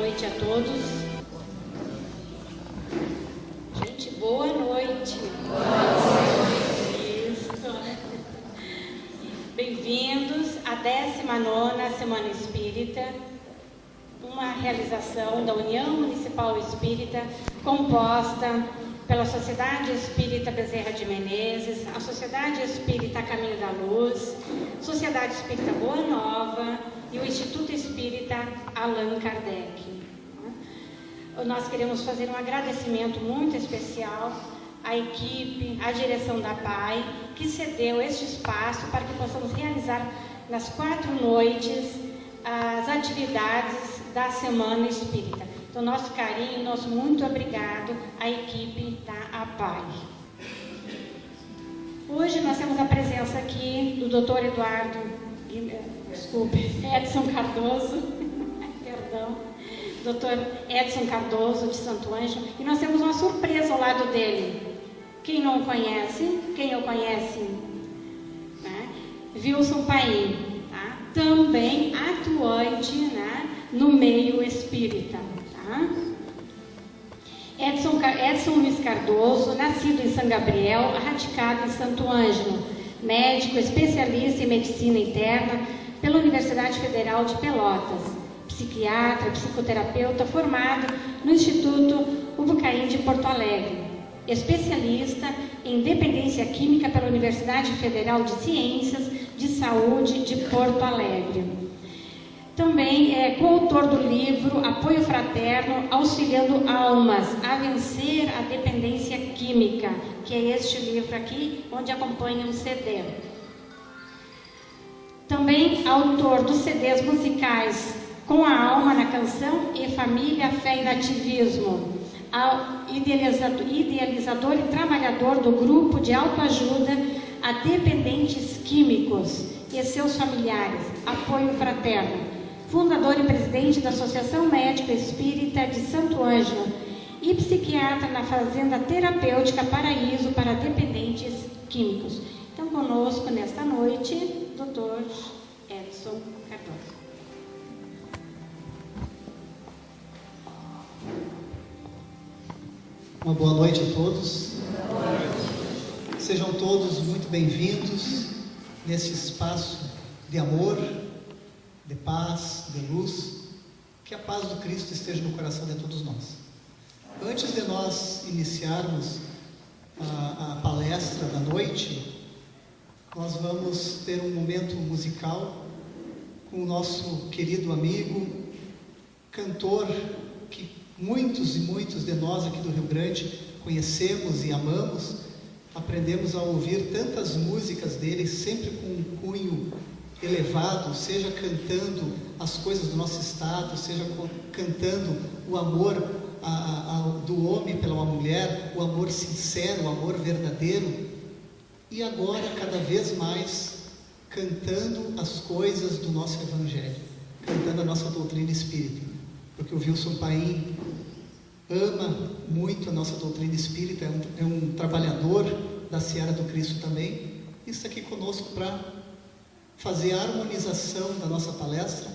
noite a todos. Gente, boa noite. Isso. Bem-vindos à 19ª Semana Espírita, uma realização da União Municipal Espírita, composta pela Sociedade Espírita Bezerra de Menezes, a Sociedade Espírita Caminho da Luz, Sociedade Espírita Boa Nova e o Instituto Espírita Allan Kardec. Nós queremos fazer um agradecimento muito especial à equipe, à direção da PAI, que cedeu este espaço para que possamos realizar nas 4 noites as atividades da Semana Espírita. Então, nosso carinho, nosso muito obrigado à equipe da APAI. Hoje nós temos a presença aqui do Dr. Edson Cardoso, perdão, Dr. Edson Cardoso de Santo Ângelo, e nós temos uma surpresa ao lado dele. Quem não o conhece, quem o conhece, né? Wilson Paim, tá? Também atuante, né, no meio espírita. Tá? Edson Luiz Cardoso, nascido em São Gabriel, radicado em Santo Ângelo, médico especialista em medicina interna pela Universidade Federal de Pelotas, psiquiatra, psicoterapeuta formado no Instituto Ubucaim de Porto Alegre, especialista em dependência química pela Universidade Federal de Ciências de Saúde de Porto Alegre. Também é coautor do livro Apoio Fraterno, Auxiliando Almas a Vencer a Dependência Química, que é este livro aqui, onde acompanha um CD. Também autor dos CDs musicais Com a Alma na Canção e Família, Fé e Nativismo, idealizador e trabalhador do grupo de autoajuda a dependentes químicos e seus familiares, Apoio Fraterno, fundador e presidente da Associação Médica Espírita de Santo Ângelo e psiquiatra na Fazenda Terapêutica Paraíso para Dependentes Químicos. Então, conosco nesta noite, Dr. Edson Cardoso. Uma boa noite a todos. Sejam todos muito bem-vindos nesse espaço de amor, de paz, de luz. Que a paz do Cristo esteja no coração de todos nós. Antes de nós iniciarmos a palestra da noite, nós vamos ter um momento musical com o nosso querido amigo, cantor, que muitos e muitos de nós aqui do Rio Grande conhecemos e amamos. Aprendemos a ouvir tantas músicas dele, sempre com um cunho elevado, seja cantando as coisas do nosso estado, seja cantando o amor do homem pela uma mulher, o amor sincero, o amor verdadeiro, e agora cada vez mais cantando as coisas do nosso Evangelho, cantando a nossa doutrina espírita, porque o Wilson Paim ama muito a nossa doutrina espírita, é um trabalhador da Seara do Cristo também, e está aqui conosco para fazer a harmonização da nossa palestra,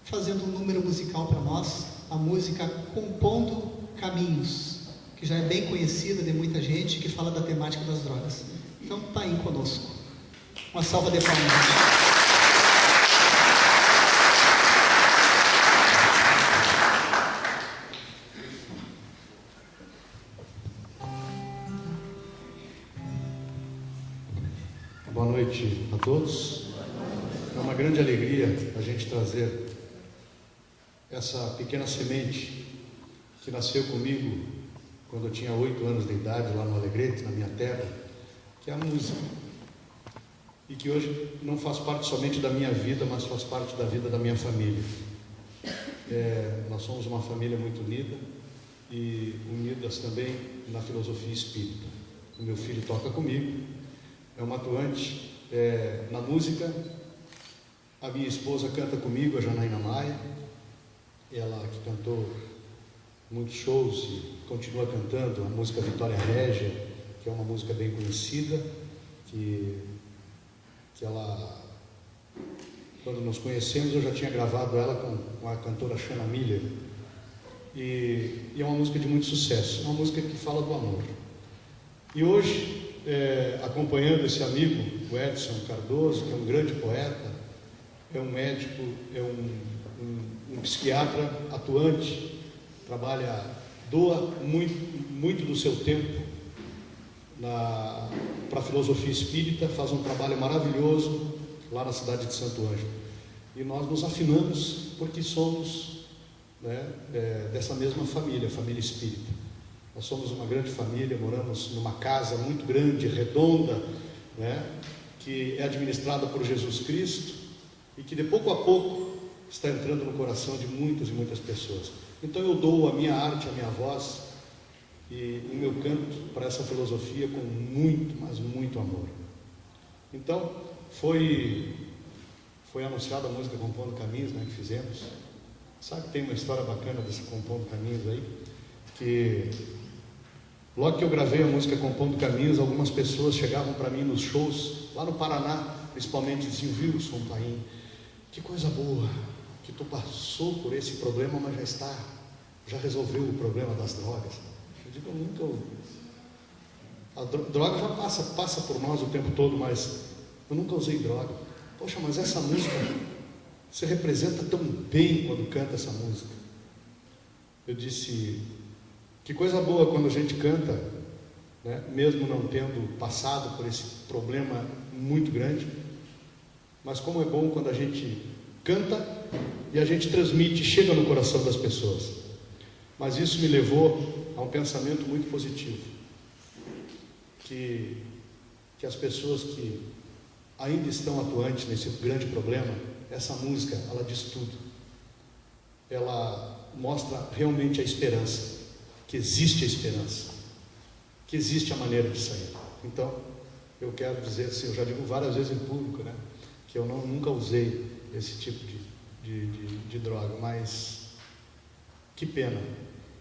fazendo um número musical para nós, a música Compondo Caminhos, que já é bem conhecida de muita gente, que fala da temática das drogas. Então, Paim conosco. Uma salva de palmas. Boa noite a todos. É uma grande alegria a gente trazer essa pequena semente que nasceu comigo quando eu tinha 8 anos de idade, lá no Alegrete, na minha terra, que é a música. E que hoje não faz parte somente da minha vida, mas faz parte da vida da minha família. Nós somos uma família muito unida e unidas também na filosofia espírita. O meu filho toca comigo, é uma atuante na música. A minha esposa canta comigo, a Janaína Maia, ela que cantou muitos shows e continua cantando a música Vitória Régia, que é uma música bem conhecida, que ela, quando nos conhecemos, eu já tinha gravado ela com a cantora Xana Miller, e é uma música de muito sucesso, uma música que fala do amor. E hoje, acompanhando esse amigo, o Edson Cardoso, que é um grande poeta, é um médico, é um psiquiatra atuante, doa muito do seu tempo para a filosofia espírita, faz um trabalho maravilhoso lá na cidade de Santo Ângelo. E nós nos afinamos porque somos dessa mesma família, a família espírita. Nós somos uma grande família, moramos numa casa muito grande, redonda, que é administrada por Jesus Cristo e que de pouco a pouco está entrando no coração de muitas e muitas pessoas. Então eu dou a minha arte, a minha voz e o meu canto para essa filosofia com muito, mas muito amor. Então foi anunciada a música Compondo Caminhos, que fizemos. Sabe que tem uma história bacana desse Compondo Caminhos aí, que logo que eu gravei a música Compondo Caminhos, algumas pessoas chegavam para mim nos shows, lá no Paraná, principalmente, diziam: Wilson Paim, que coisa boa, que tu passou por esse problema, mas já resolveu o problema das drogas. Eu digo, a droga já passa por nós o tempo todo, mas eu nunca usei droga. Poxa, mas essa música, você representa tão bem quando canta essa música. Eu disse, que coisa boa quando a gente canta, mesmo não tendo passado por esse problema muito grande, mas como é bom quando a gente canta e a gente transmite, chega no coração das pessoas. Mas isso me levou a um pensamento muito positivo, que as pessoas que ainda estão atuantes nesse grande problema, essa música, ela diz tudo. Ela mostra realmente a esperança, que existe a esperança, que existe a maneira de sair. Então, eu quero dizer assim, eu já digo várias vezes em público, que eu nunca usei esse tipo de droga, mas que pena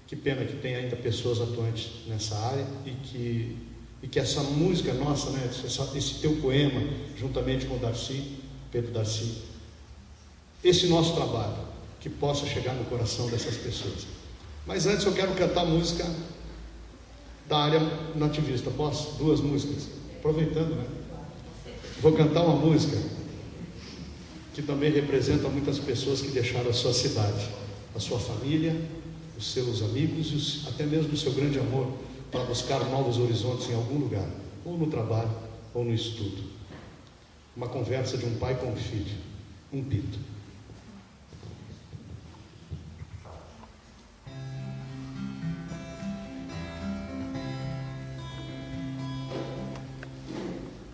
que tem ainda pessoas atuantes nessa área e que essa música nossa, esse teu poema, juntamente com o Pedro Darcy, esse nosso trabalho, que possa chegar no coração dessas pessoas. Mas antes eu quero cantar a música da área nativista. Posso? 2 músicas? Aproveitando, Vou cantar uma música que também representa muitas pessoas que deixaram a sua cidade, a sua família, os seus amigos e até mesmo o seu grande amor para buscar novos horizontes em algum lugar, ou no trabalho, ou no estudo. Uma conversa de um pai com um filho, um pito.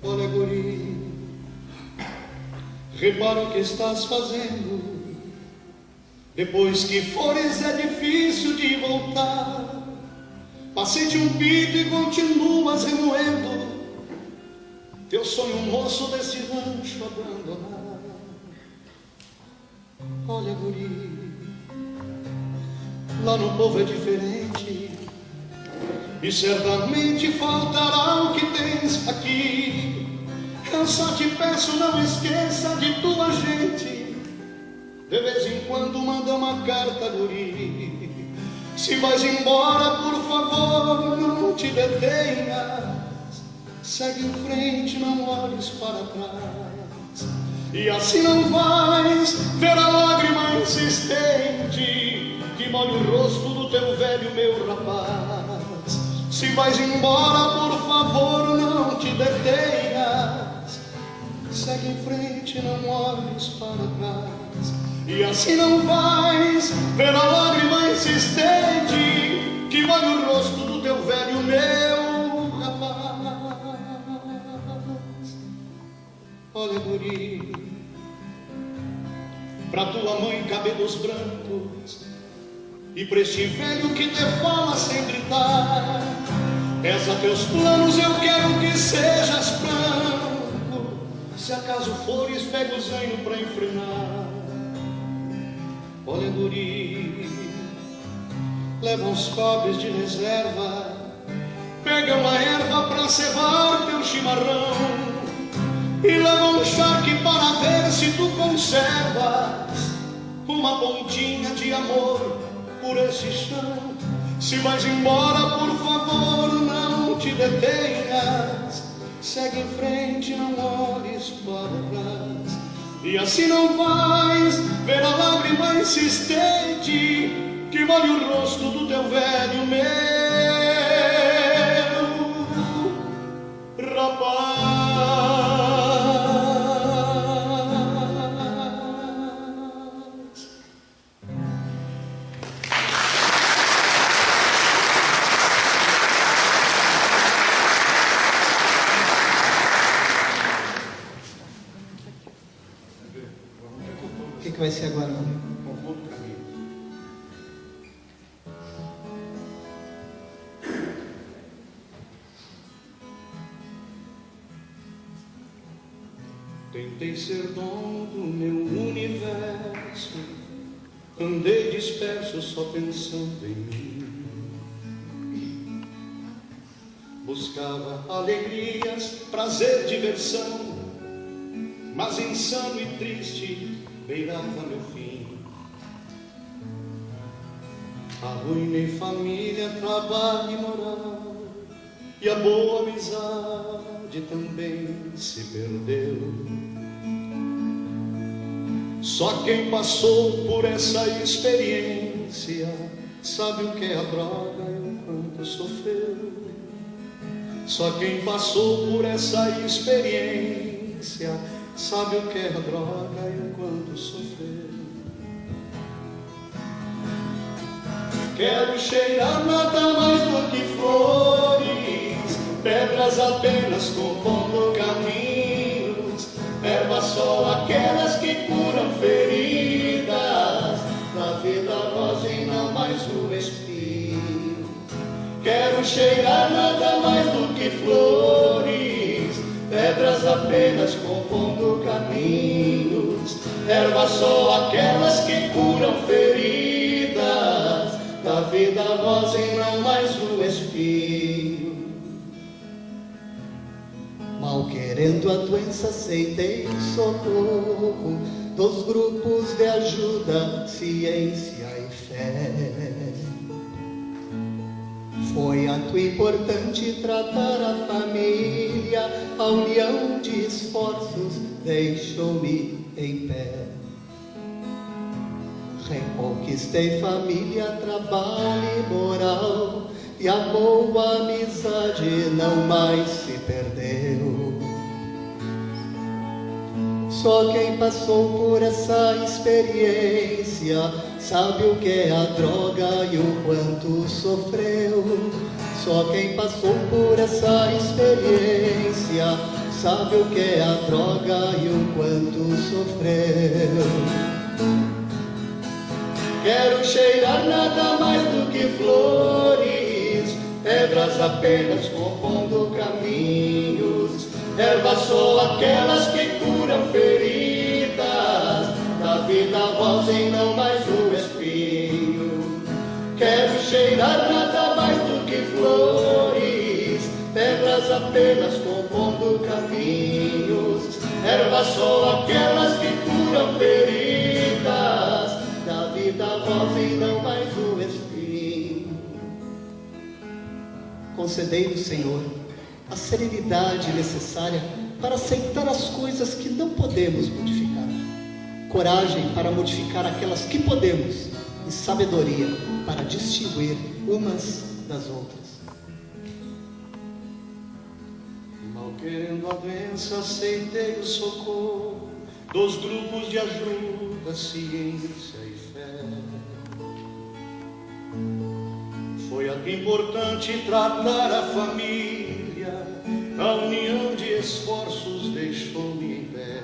Olha, guri, repara o que estás fazendo. Depois que fores é difícil de voltar. Passei de um pito e continuas remoendo teu sonho, moço desse rancho abandonado. Olha, guri, lá no povo é diferente e certamente faltará o que tens aqui. Eu só te peço, não esqueça de tua gente. De vez em quando manda uma carta, guri. Se vais embora, por favor, não te detenhas. Segue em frente, não olhes para trás. E assim não vais ver a lágrima insistente que molha o rosto do teu velho, meu rapaz. Se vais embora, por favor, não te detenhas. Segue em frente, não olhes para trás. E assim não vais ver a lágrima insistente que molha o rosto do teu velho, meu rapaz. Olha, guri, pra tua mãe cabelos brancos e pra este velho que te fala sem gritar, pesa teus planos, eu quero que sejas franco. Se acaso fores, pega o zanho pra enfrenar. Olha, guri, leva uns copos de reserva, pega uma erva pra cevar teu chimarrão e leva um charque para ver se tu conservas uma pontinha de amor por esse chão. Se vais embora, por favor, não te detenhas. Segue em frente, não olhes para trás. E assim não vais ver a lágrima insistente que molha o rosto do teu velho meu rapaz. O que vai ser agora, meu amigo? Confundo o caminho. Tentei ser dono do meu universo, andei disperso só pensando em mim. Buscava alegrias, prazer, diversão, mas insano e triste beirava meu fim. Arruinei família, trabalho e moral, e a boa amizade também se perdeu. Só quem passou por essa experiência sabe o que é a droga e o quanto sofreu. Só quem passou por essa experiência sabe o que é a droga e o quanto sofreu. Quero cheirar nada mais do que flores, pedras apenas compondo caminhos, ervas só aquelas que curam feridas, da vida rosa e não mais o espinho. Quero cheirar nada mais do que flores, pedras apenas compondo caminhos, ervas só aquelas que curam feridas, da vida rosa e não mais o espinho. Mal querendo a doença, aceitei o socorro dos grupos de ajuda, ciência e fé. Foi ato importante tratar a família, a união de esforços deixou-me em pé. Reconquistei família, trabalho e moral, e a boa amizade não mais se perdeu. Só quem passou por essa experiência sabe o que é a droga e o quanto sofreu. Só quem passou por essa experiência sabe o que é a droga e o quanto sofreu. Quero cheirar nada mais do que flores, pedras apenas compondo caminhos, ervas só aquelas que curam feridas, da vida rosa e não mais o espinho. Quero cheirar nada mais do que flores, pedras apenas compondo caminhos, ervas só aquelas que curam feridas, da vida rosa e não mais o espinho. Concedei-nos, Senhor, a serenidade necessária para aceitar as coisas que não podemos modificar, coragem para modificar aquelas que podemos e sabedoria para distinguir umas das outras. Mal querendo a doença, aceitei o socorro dos grupos de ajuda, ciência e fé. Foi ato importante tratar a família, a união de esforços deixou-me em pé.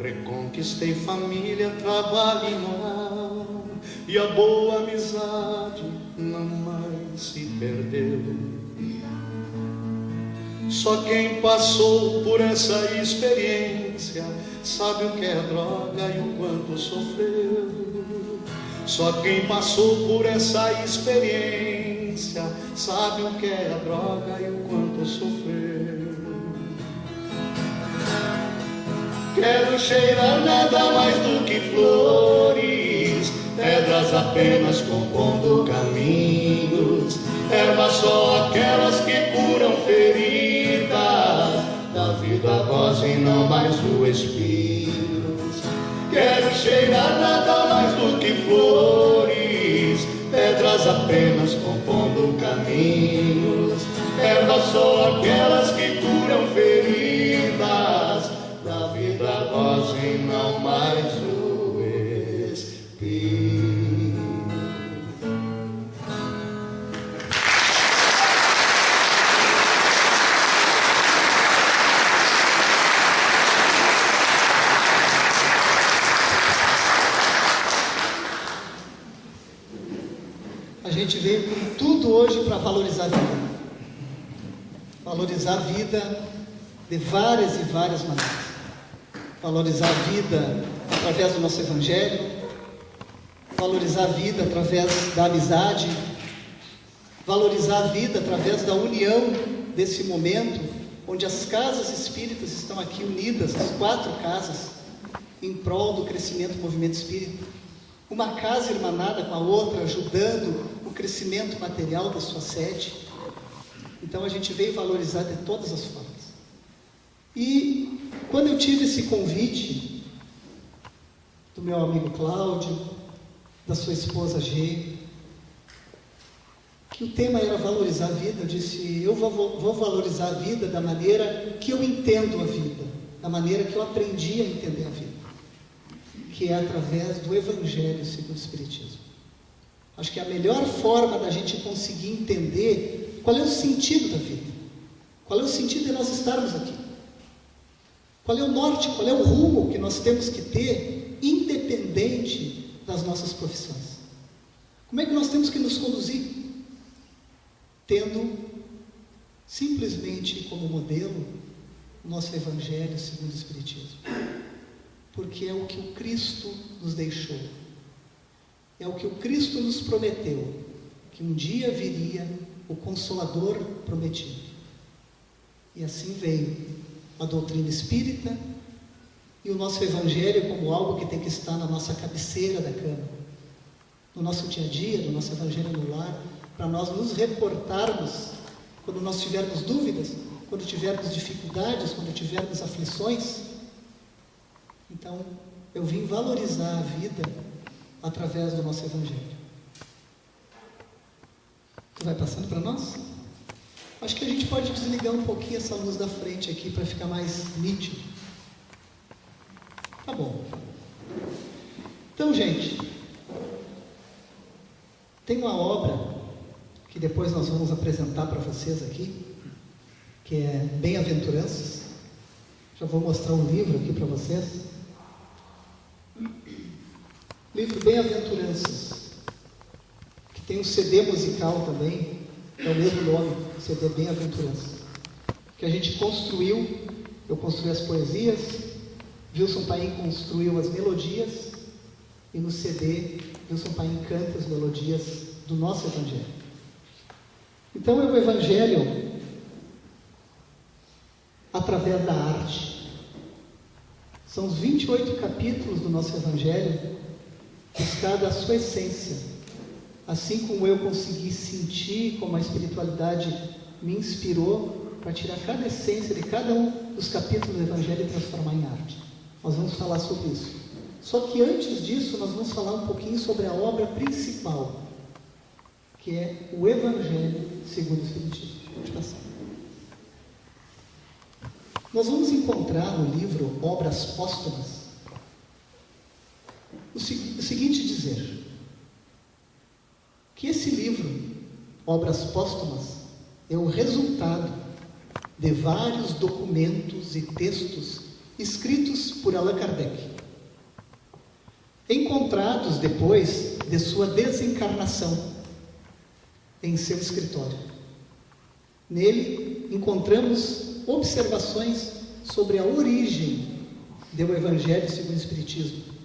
Reconquistei família, trabalho e moral, e a boa amizade não mais se perdeu. Só quem passou por essa experiência sabe o que é droga e o quanto sofreu. Só quem passou por essa experiência sabe o que é a droga e o quanto sofreu. Quero cheirar nada mais do que flores, pedras apenas compondo caminhos, ervas só aquelas que curam feridas, da vida a voz e não mais o espírito. Quero cheirar nada mais do que flores, pedras apenas compondo caminhos, ervas só aquelas que curam feridas, da vida a voz e não mais o espírito. A gente veio com tudo hoje para valorizar a vida. Valorizar a vida de várias e várias maneiras. Valorizar a vida através do nosso Evangelho. Valorizar a vida através da amizade. Valorizar a vida através da união desse momento, onde as casas espíritas estão aqui unidas, as 4 casas, em prol do crescimento do movimento espírita. Uma casa irmanada com a outra, ajudando o crescimento material da sua sede. Então a gente veio valorizar de todas as formas. E quando eu tive esse convite do meu amigo Cláudio, da sua esposa G, que o tema era valorizar a vida, eu disse, eu vou valorizar a vida da maneira que eu entendo a vida, da maneira que eu aprendi a entender a vida, que é através do Evangelho segundo o Espiritismo. Acho que é a melhor forma da gente conseguir entender qual é o sentido da vida, qual é o sentido de nós estarmos aqui, qual é o norte, qual é o rumo que nós temos que ter, independente das nossas profissões. Como é que nós temos que nos conduzir? Tendo simplesmente como modelo o nosso Evangelho segundo o Espiritismo. Porque é o que o Cristo nos deixou. É o que o Cristo nos prometeu, que um dia viria o Consolador prometido. E assim veio a doutrina espírita e o nosso Evangelho como algo que tem que estar na nossa cabeceira da cama, no nosso dia a dia, no nosso Evangelho no lar, para nós nos reportarmos quando nós tivermos dúvidas, quando tivermos dificuldades, quando tivermos aflições. Então, eu vim valorizar a vida através do nosso Evangelho. Tu vai passando para nós? Acho que a gente pode desligar um pouquinho essa luz da frente aqui para ficar mais nítido. Tá bom. Então, gente, tem uma obra que depois nós vamos apresentar para vocês aqui, que é Bem-aventuranças. Já vou mostrar um livro aqui para vocês. Livro Bem-aventuranças, que tem um CD musical também, é o mesmo nome, CD Bem-aventuranças, que a gente construiu. Eu construí as poesias, Wilson Paim construiu as melodias, e no CD Wilson Paim canta as melodias do nosso Evangelho. Então é o Evangelho através da arte. São os 28 capítulos do nosso Evangelho, buscado a sua essência, assim como eu consegui sentir, como a espiritualidade me inspirou para tirar cada essência de cada um dos capítulos do Evangelho e transformar em arte. Nós vamos falar sobre isso. Só que antes disso, nós vamos falar um pouquinho sobre a obra principal, que é o Evangelho segundo o Espiritismo. Pode passar. Nós vamos encontrar no livro Obras Póstumas o seguinte dizer, que esse livro, Obras Póstumas, é o resultado de vários documentos e textos escritos por Allan Kardec, encontrados depois de sua desencarnação em seu escritório. Nele encontramos observações sobre a origem do Evangelho segundo o Espiritismo,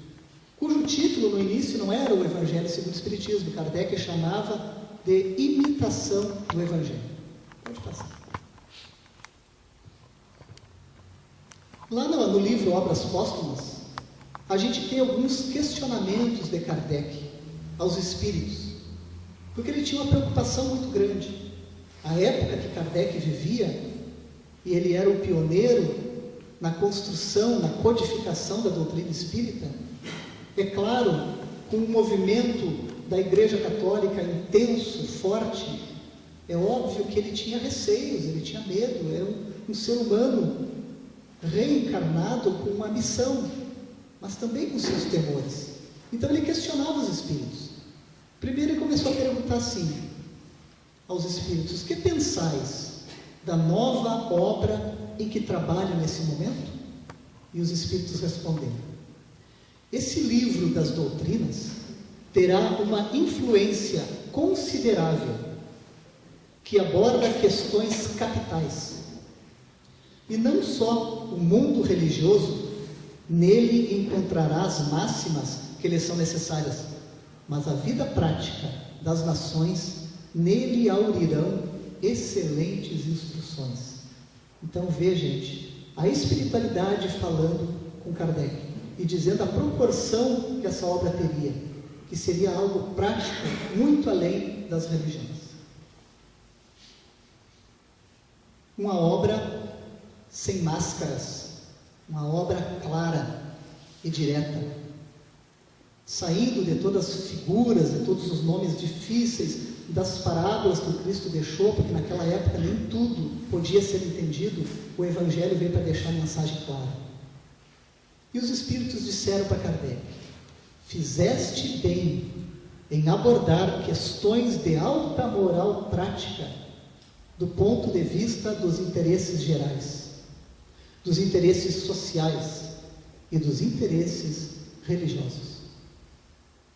cujo título no início não era o Evangelho segundo o Espiritismo. Kardec chamava de imitação do Evangelho. Pode passar. Lá no livro Obras Póstumas, a gente tem alguns questionamentos de Kardec aos espíritos, porque ele tinha uma preocupação muito grande. A época que Kardec vivia, e ele era o pioneiro na construção, na codificação da doutrina espírita, é claro, com um movimento da Igreja Católica intenso, forte, é óbvio que ele tinha receios, ele tinha medo, era um ser humano reencarnado com uma missão, mas também com seus temores. Então ele questionava os espíritos. Primeiro ele começou a perguntar assim aos espíritos: que pensais da nova obra em que trabalho nesse momento? E os espíritos responderam: esse livro das doutrinas terá uma influência considerável que aborda questões capitais. E não só o mundo religioso nele encontrará as máximas que lhe são necessárias, mas a vida prática das nações nele aurirão excelentes instruções. Então vê, gente, a espiritualidade falando com Kardec e dizendo a proporção que essa obra teria, que seria algo prático, muito além das religiões. Uma obra sem máscaras, uma obra clara e direta, saindo de todas as figuras, de todos os nomes difíceis, das parábolas que o Cristo deixou, porque naquela época nem tudo podia ser entendido. O Evangelho veio para deixar a mensagem clara. E os espíritos disseram para Kardec: fizeste bem em abordar questões de alta moral prática do ponto de vista dos interesses gerais, dos interesses sociais e dos interesses religiosos.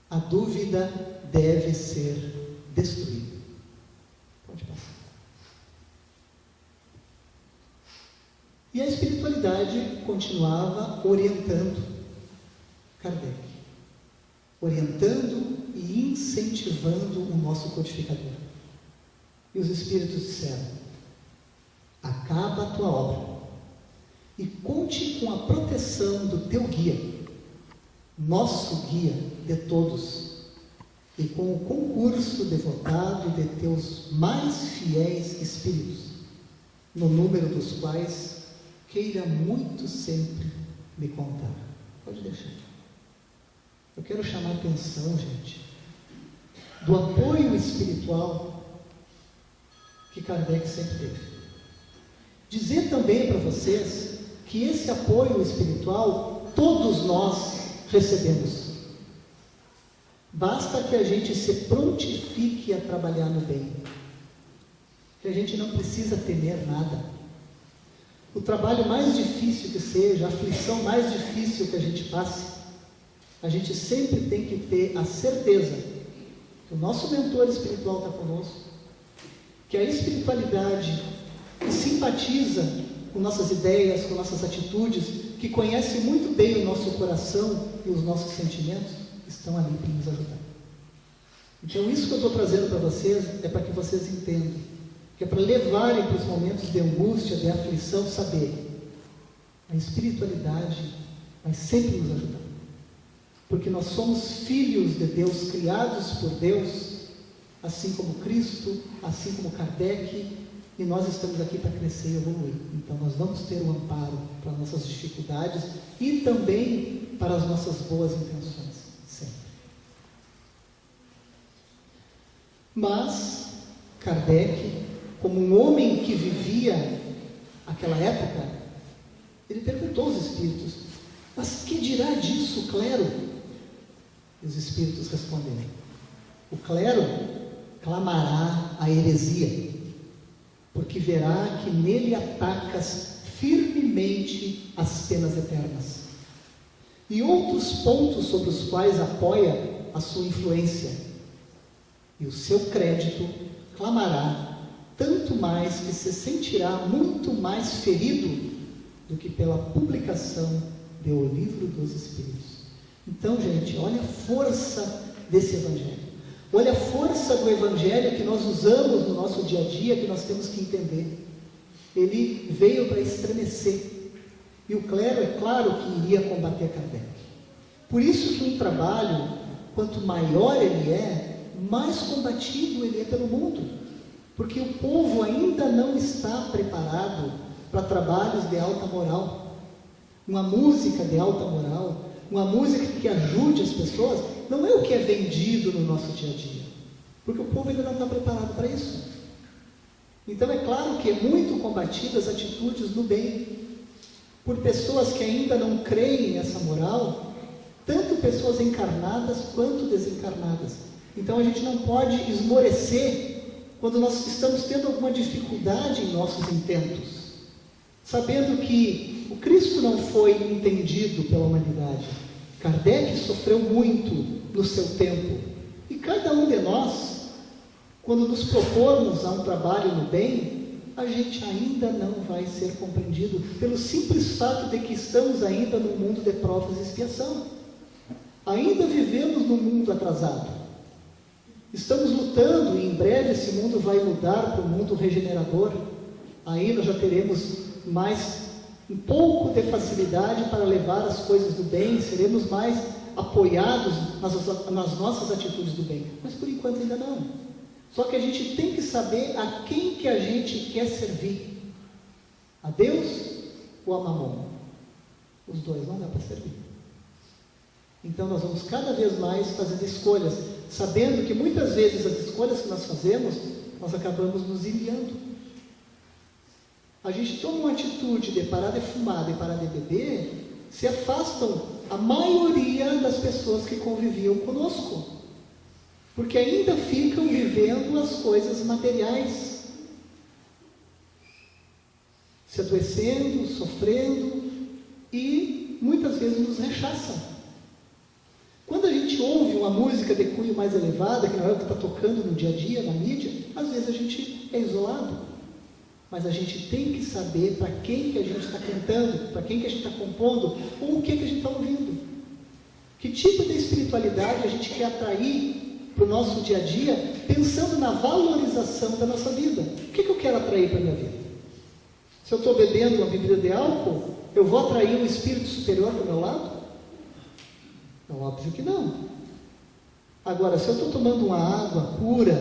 A dúvida deve ser destruída. Pode passar. E a espiritualidade continuava orientando Kardec, orientando e incentivando o nosso codificador. E os espíritos disseram: acaba a tua obra e conte com a proteção do teu guia, nosso guia de todos, e com o concurso devotado de teus mais fiéis espíritos, no número dos quais queira muito sempre me contar. Pode deixar. Eu quero chamar a atenção, gente, do apoio espiritual que Kardec sempre teve. Dizer também para vocês que esse apoio espiritual todos nós recebemos. Basta que a gente se prontifique a trabalhar no bem, que a gente não precisa temer nada. O trabalho mais difícil que seja, a aflição mais difícil que a gente passe, a gente sempre tem que ter a certeza que o nosso mentor espiritual está conosco, que a espiritualidade que simpatiza com nossas ideias, com nossas atitudes, que conhece muito bem o nosso coração e os nossos sentimentos, estão ali para nos ajudar. Então isso que eu estou trazendo para vocês é para que vocês entendam, que é para levarem para os momentos de angústia, de aflição, saber, a espiritualidade vai sempre nos ajudar, porque nós somos filhos de Deus, criados por Deus, assim como Cristo, assim como Kardec, e nós estamos aqui para crescer e evoluir. Então nós vamos ter o amparo para nossas dificuldades e também para as nossas boas intenções, sempre. Mas Kardec, como um homem que vivia aquela época, ele perguntou aos espíritos: mas que dirá disso o clero? E os espíritos responderam: o clero clamará a heresia, porque verá que nele atacas firmemente as penas eternas, e outros pontos sobre os quais apoia a sua influência, e o seu crédito clamará tanto mais que se sentirá muito mais ferido do que pela publicação do Livro dos Espíritos. Então, gente, olha a força desse Evangelho. Olha a força do Evangelho que nós usamos no nosso dia a dia, que nós temos que entender. Ele veio para estremecer. E o clero, é claro, que iria combater Kardec. Por isso que um trabalho quanto maior ele é, mais combatido ele é pelo mundo. Porque o povo ainda não está preparado para trabalhos de alta moral. Uma música de alta moral, uma música que ajude as pessoas, não é o que é vendido no nosso dia a dia. Porque o povo ainda não está preparado para isso. Então é claro que é muito combatido as atitudes no bem, por pessoas que ainda não creem nessa moral, tanto pessoas encarnadas quanto desencarnadas. Então a gente não pode esmorecer quando nós estamos tendo alguma dificuldade em nossos intentos, sabendo que o Cristo não foi entendido pela humanidade. Kardec sofreu muito no seu tempo, e cada um de nós, quando nos propormos a um trabalho no bem, a gente ainda não vai ser compreendido, pelo simples fato de que estamos ainda num mundo de provas e expiação. Ainda vivemos num mundo atrasado. Estamos lutando, e em breve esse mundo vai mudar para um mundo regenerador. Aí nós já teremos um pouco de facilidade para levar as coisas do bem, seremos mais apoiados nas nossas atitudes do bem. Mas por enquanto ainda não. Só que a gente tem que saber a quem que a gente quer servir. A Deus ou a Mamon? Os dois não dá para servir. Então nós vamos cada vez mais fazendo escolhas, sabendo que muitas vezes as escolhas que nós fazemos, nós acabamos nos ilhando. A gente toma uma atitude de parar de fumar, de parar de beber, se afastam a maioria das pessoas que conviviam conosco. Porque ainda ficam vivendo as coisas materiais, se adoecendo, sofrendo, e muitas vezes nos rechaçam. Quando a gente ouve uma música de cunho mais elevada, que não é o que está tocando no dia a dia, na mídia, às vezes a gente é isolado. Mas a gente tem que saber para quem que a gente está cantando, para quem que a gente está compondo, ou o que a gente está ouvindo. Que tipo de espiritualidade a gente quer atrair para o nosso dia a dia, pensando na valorização da nossa vida. O que eu quero atrair para a minha vida? Se eu estou bebendo uma bebida de álcool, eu vou atrair um espírito superior para o meu lado? Não, óbvio que não. Agora, se eu estou tomando uma água pura,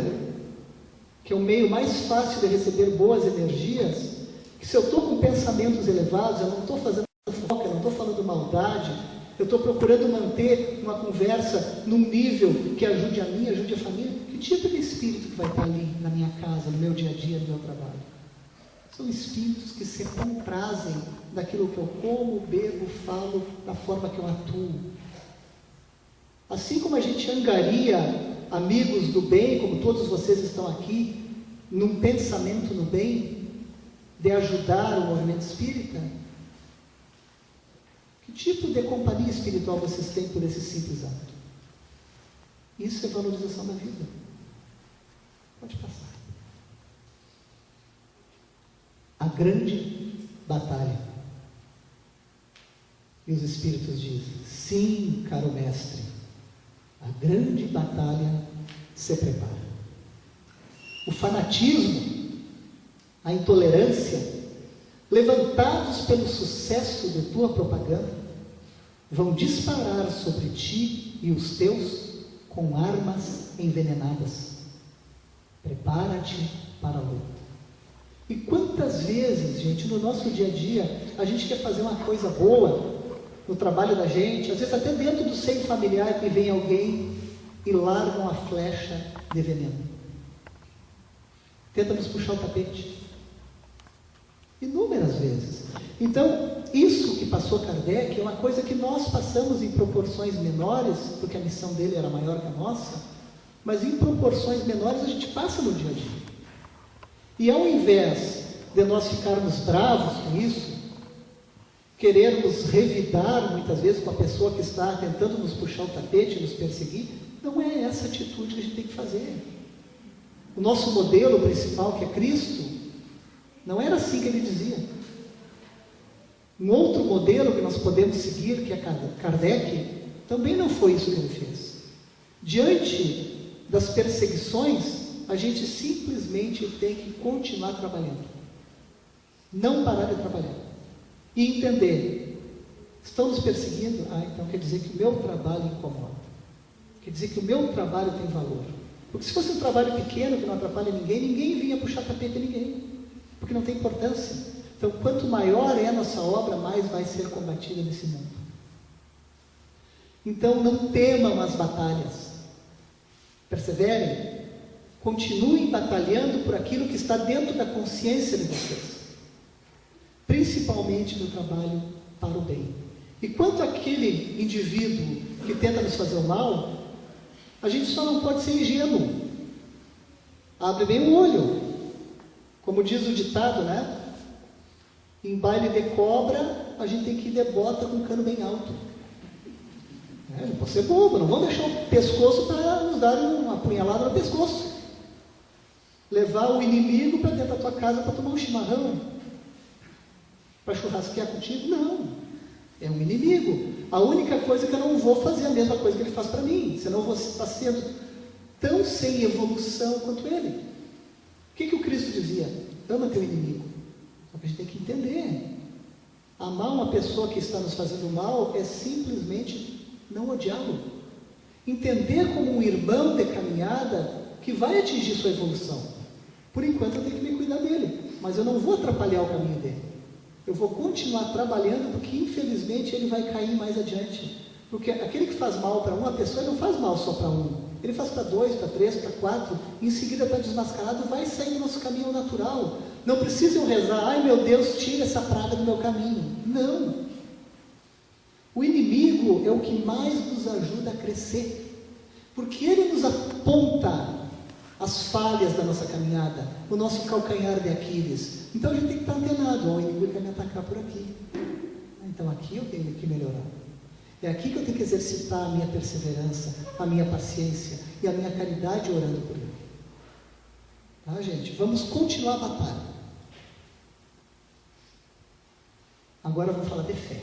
que é o meio mais fácil de receber boas energias, que se eu estou com pensamentos elevados, eu não estou fazendo fofoca, eu não estou falando maldade, eu estou procurando manter uma conversa num nível que ajude a mim, ajude a família. Que tipo de espírito que vai estar ali na minha casa, no meu dia a dia, no meu trabalho? São espíritos que se comprazem daquilo que eu como, bebo, falo, da forma que eu atuo. Assim como a gente angaria amigos do bem, como todos vocês estão aqui, num pensamento no bem, de ajudar o movimento espírita, que tipo de companhia espiritual vocês têm por esse simples ato? Isso é valorização da vida. Pode passar. A grande batalha. E os espíritos dizem: sim, caro mestre, a grande batalha se prepara. O fanatismo, a intolerância, levantados pelo sucesso de tua propaganda, vão disparar sobre ti e os teus com armas envenenadas. Prepara-te para a luta. E quantas vezes, gente, no nosso dia a dia, a gente quer fazer uma coisa boa no trabalho da gente, às vezes até dentro do seio familiar, que vem alguém e larga uma flecha de veneno. Tenta nos puxar o tapete. Inúmeras vezes. Então, isso que passou Kardec é uma coisa que nós passamos em proporções menores, porque a missão dele era maior que a nossa, mas em proporções menores a gente passa no dia a dia. E ao invés de nós ficarmos bravos com isso, querermos revidar muitas vezes com a pessoa que está tentando nos puxar o tapete, nos perseguir, não é essa atitude que a gente tem que fazer. O nosso modelo principal, que é Cristo, não era assim que ele dizia. Um outro modelo que nós podemos seguir, que é Kardec, também não foi isso que ele fez. Diante das perseguições, a gente simplesmente tem que continuar trabalhando. Não parar de trabalhar. E entender, estão nos perseguindo? Então quer dizer que o meu trabalho incomoda. Quer dizer que o meu trabalho tem valor. Porque se fosse um trabalho pequeno, que não atrapalha ninguém, ninguém vinha puxar tapete a ninguém. Porque não tem importância. Então, quanto maior é a nossa obra, mais vai ser combatida nesse mundo. Então, não temam as batalhas. Perseverem. Continuem batalhando por aquilo que está dentro da consciência de vocês. Principalmente no trabalho para o bem. E quanto àquele indivíduo que tenta nos fazer o mal, a gente só não pode ser ingênuo. Abre bem o olho. Como diz o ditado, né? Em baile de cobra, a gente tem que ir de bota com o cano bem alto. Não pode ser bobo, não vamos deixar o pescoço para nos dar uma apunhalada no pescoço. Levar o inimigo para dentro da tua casa para tomar um chimarrão, para churrasquear contigo? Não, é um inimigo. A única coisa é que eu não vou fazer a mesma coisa que ele faz para mim, senão eu vou estar sendo tão sem evolução quanto ele. O que o Cristo dizia? Ama teu inimigo. Só que a gente tem que entender. Amar uma pessoa que está nos fazendo mal é simplesmente não odiá-lo. Entender como um irmão de caminhada que vai atingir sua evolução. Por enquanto eu tenho que me cuidar dele, mas eu não vou atrapalhar o caminho dele. Eu vou continuar trabalhando, porque infelizmente ele vai cair mais adiante. Porque aquele que faz mal para uma pessoa, ele não faz mal só para um. Ele faz para 2, para 3, para 4, em seguida está desmascarado, vai sair do nosso caminho natural. Não precisam rezar, ai meu Deus, tira essa praga do meu caminho. Não. O inimigo é o que mais nos ajuda a crescer. Porque ele nos aponta as falhas da nossa caminhada, o nosso calcanhar de Aquiles. Então a gente tem que estar antenado, o inimigo quer me atacar por aqui. Então aqui eu tenho que melhorar. É aqui que eu tenho que exercitar a minha perseverança, a minha paciência e a minha caridade orando por ele. Tá, gente? Vamos continuar a batalha. Agora vamos falar de fé.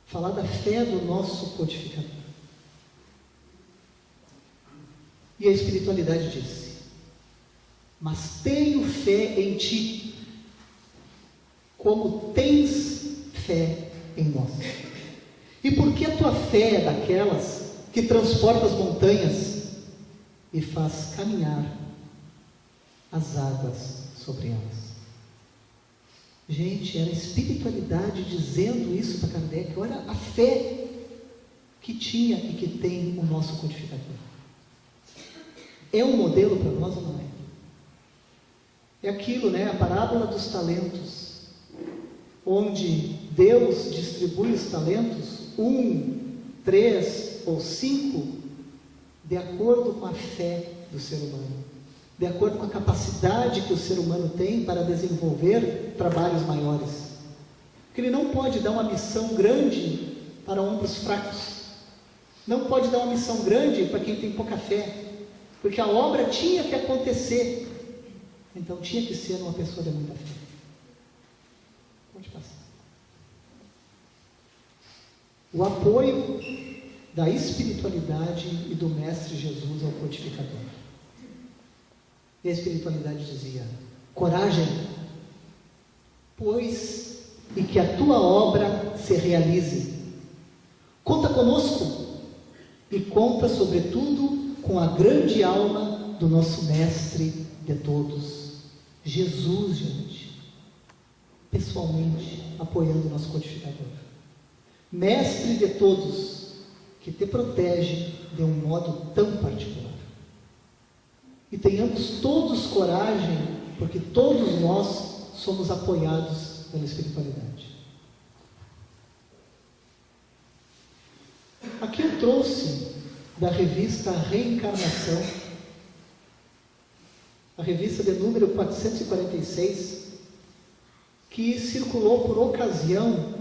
Falar da fé do nosso codificador. E a espiritualidade disse: mas tenho fé em ti, como tens fé em nós. E porque a tua fé é daquelas que transporta as montanhas e faz caminhar as águas sobre elas. Gente, era a espiritualidade dizendo isso para Kardec. Olha a fé que tinha e que tem o nosso codificador. É um modelo para nós ou não é? É aquilo, né? A parábola dos talentos, onde Deus distribui os talentos, 1, 3 ou 5, de acordo com a fé do ser humano, de acordo com a capacidade que o ser humano tem para desenvolver trabalhos maiores. Porque ele não pode dar uma missão grande para ombros fracos, não pode dar uma missão grande para quem tem pouca fé, porque a obra tinha que acontecer, então tinha que ser uma pessoa de muita fé. Pode passar. O apoio da espiritualidade e do Mestre Jesus ao codificador. E a espiritualidade dizia: coragem, pois, e que a tua obra se realize. Conta conosco e conta, sobretudo, com a grande alma do nosso Mestre de todos, Jesus, gente, pessoalmente apoiando o nosso codificador. Mestre de todos, que te protege de um modo tão particular. E tenhamos todos coragem, porque todos nós somos apoiados pela espiritualidade. Aqui eu trouxe da revista Reencarnação, a revista de número 446, que circulou por ocasião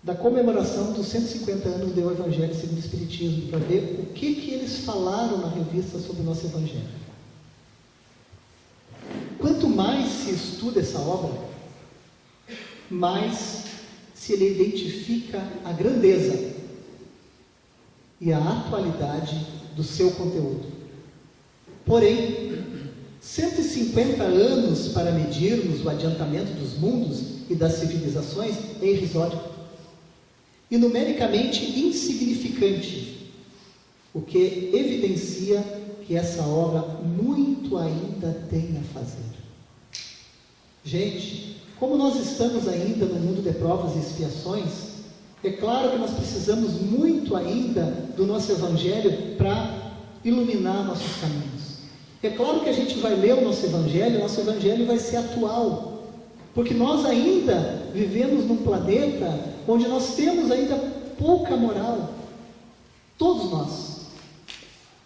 da comemoração dos 150 anos do Evangelho segundo o Espiritismo, para ver o que eles falaram na revista sobre o nosso Evangelho. Quanto mais se estuda essa obra, mais se ele identifica a grandeza e a atualidade do seu conteúdo. Porém, 150 anos para medirmos o adiantamento dos mundos e das civilizações é irrisório. e numericamente insignificante, o que evidencia que essa obra muito ainda tem a fazer. Gente, como nós estamos ainda no mundo de provas e expiações, é claro que nós precisamos muito ainda do nosso Evangelho para iluminar nossos caminhos. É claro que a gente vai ler o nosso Evangelho vai ser atual, porque nós ainda vivemos num planeta onde nós temos ainda pouca moral, todos nós.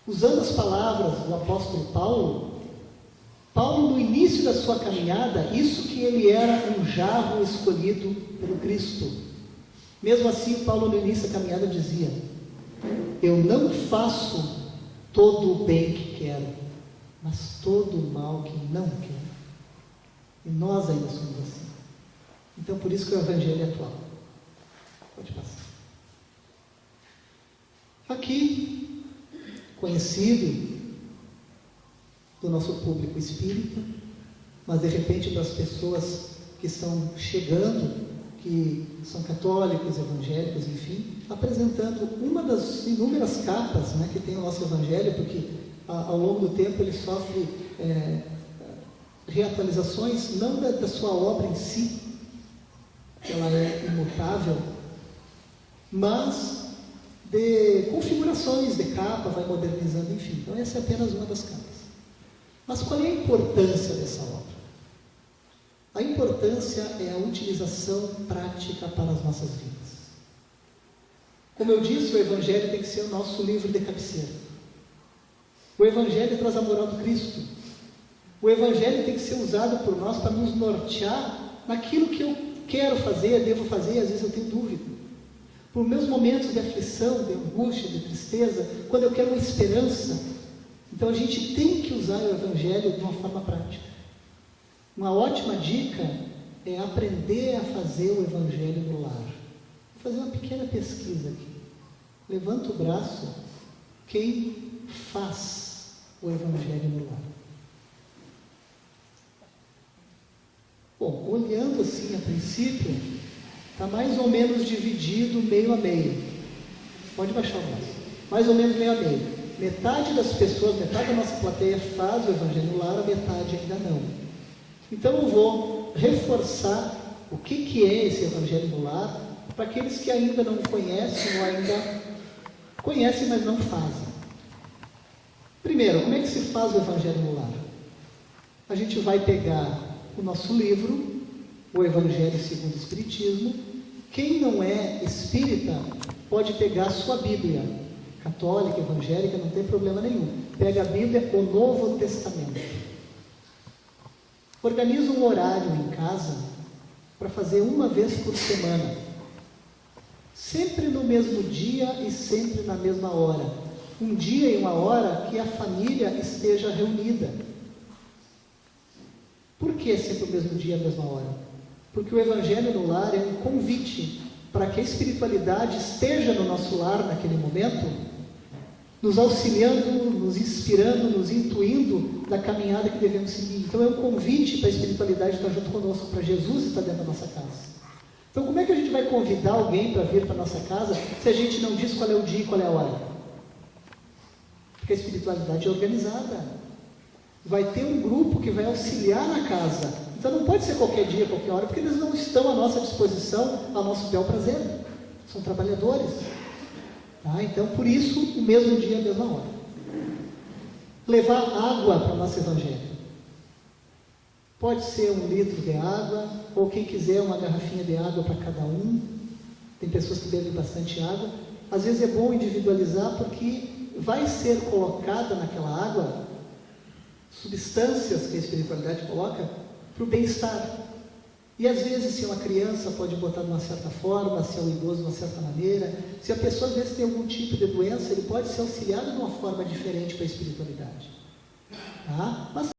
Usando as palavras do apóstolo Paulo no início da sua caminhada, isso que ele era um jarro escolhido pelo Cristo. Mesmo assim, Paulo no início da caminhada dizia: eu não faço todo o bem que quero, mas todo o mal que não quero. E nós ainda somos assim. Então, por isso que o Evangelho é atual. Pode passar. Aqui, conhecido do nosso público espírita, mas de repente das pessoas que estão chegando, que são católicos, evangélicos, enfim, apresentando uma das inúmeras capas, né, que tem o nosso Evangelho, porque ao longo do tempo ele sofre reatualizações, não da sua obra em si, que ela é imutável, mas de configurações de capa, vai modernizando, enfim. Então essa é apenas uma das capas. Mas qual é a importância dessa obra? A importância é a utilização prática para as nossas vidas. Como eu disse, o Evangelho tem que ser o nosso livro de cabeceira. O Evangelho traz a moral do Cristo. O Evangelho tem que ser usado por nós para nos nortear naquilo que eu quero fazer, devo fazer, e às vezes eu tenho dúvida. Por meus momentos de aflição, de angústia, de tristeza, quando eu quero uma esperança. Então a gente tem que usar o Evangelho de uma forma prática. Uma ótima dica é aprender a fazer o Evangelho no lar. Vou fazer uma pequena pesquisa aqui. Levanta o braço quem faz o Evangelho no lar. Bom, olhando assim a princípio, está mais ou menos dividido meio a meio. Pode baixar o braço. Mais ou menos meio a meio. Metade das pessoas, metade da nossa plateia faz o Evangelho no lar, a metade ainda não. Então eu vou reforçar o que é esse Evangelho no lar, para aqueles que ainda não conhecem ou ainda conhecem, mas não fazem. Primeiro, como é que se faz o Evangelho no lar? A gente vai pegar o nosso livro, o Evangelho segundo o Espiritismo. Quem não é espírita pode pegar a sua Bíblia, católica, evangélica, não tem problema nenhum. Pega a Bíblia, o Novo Testamento. Organiza um horário em casa para fazer uma vez por semana. Sempre no mesmo dia e sempre na mesma hora. Um dia e uma hora que a família esteja reunida. Por que sempre o mesmo dia e a mesma hora? Porque o Evangelho no lar é um convite para que a espiritualidade esteja no nosso lar naquele momento, nos auxiliando, nos inspirando, nos intuindo da caminhada que devemos seguir. Então é um convite para a espiritualidade estar junto conosco, para Jesus estar dentro da nossa casa. Então como é que a gente vai convidar alguém para vir para a nossa casa se a gente não diz qual é o dia e qual é a hora? Porque a espiritualidade é organizada. Vai ter um grupo que vai auxiliar na casa. Então não pode ser qualquer dia, qualquer hora, porque eles não estão à nossa disposição, ao nosso bel prazer. São trabalhadores. Tá? Então, por isso, o mesmo dia, a mesma hora. Levar água para o nosso Evangelho. Pode ser 1 litro de água, ou quem quiser uma garrafinha de água para cada um. Tem pessoas que bebem bastante água. Às vezes é bom individualizar, porque vai ser colocada naquela água substâncias que a espiritualidade coloca para o bem-estar. E às vezes, se uma criança pode botar de uma certa forma, se é um idoso de uma certa maneira, se a pessoa às vezes tem algum tipo de doença, ele pode ser auxiliado de uma forma diferente para a espiritualidade. Tá? Mas